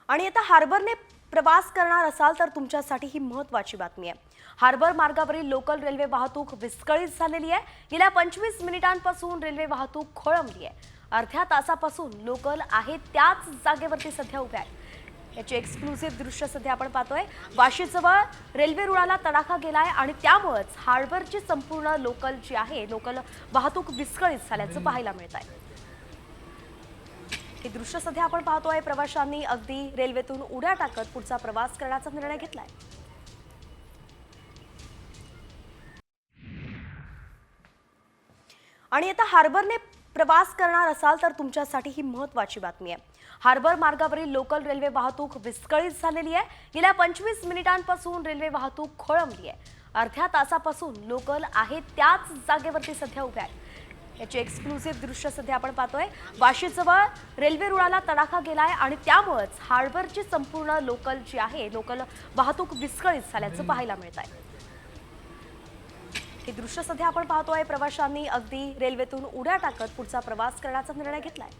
आणि आता हार्बरने प्रवास करणार असाल तर तुमच्यासाठी ही महत्त्वाची बातमी आहे। हार्बर मार्गावरील लोकल रेल्वे वाहतूक विस्कळीत झालेली आहे। गेल्या 25 मिनिटांपासून रेल्वे वाहतूक खोळंबली आहे। अर्ध्या तासापासून लोकल आहे त्याच जागेवरती सध्या उभ्या आहेत। याचे एक्सक्लुसिव्ह दृश्य सध्या आपण पाहतोय। वाशीजवळ रेल्वे रुळाला तडाखा गेलाय आणि त्यामुळेच हार्बरची संपूर्ण लोकल जी आहे लोकल वाहतूक विस्कळीत झाल्याचं पाहायला मिळत आहे। हे दृश्य सध्या आपण पाहतोय। प्रवाशांनी अगदी रेल्वेतून उड्या टाकत पुढचा प्रवास करण्याचा निर्णय घेतलाय। आणि आता हार्बरने प्रवास करणार असाल तर तुमच्यासाठी ही महत्त्वाची बातमी आहे। हार्बर मार्गावरील लोकल रेल्वे वाहतूक विस्कळीत झालेली आहे। गेल्या 25 मिनिटांपासून रेल्वे वाहतूक खोळंबली आहे। अर्ध्या तासापासून लोकल आहे त्याच जागेवरती सध्या उभ्या आहेत। याचे एक्सक्लुसिव्ह दृश्य सध्या आपण पाहतोय। वाशीजवळ रेल्वे रुळाला तडाखा गेलाय आणि त्यामुळेच हार्बरची संपूर्ण लोकल जी आहे लोकल वाहतूक विस्कळीत झाल्याचं पाहायला मिळत आहे। हे दृश्य सध्या आपण पाहतोय। प्रवाशांनी अगदी रेल्वेतून उड्या टाकत पुढचा प्रवास करण्याचा निर्णय घेतलाय।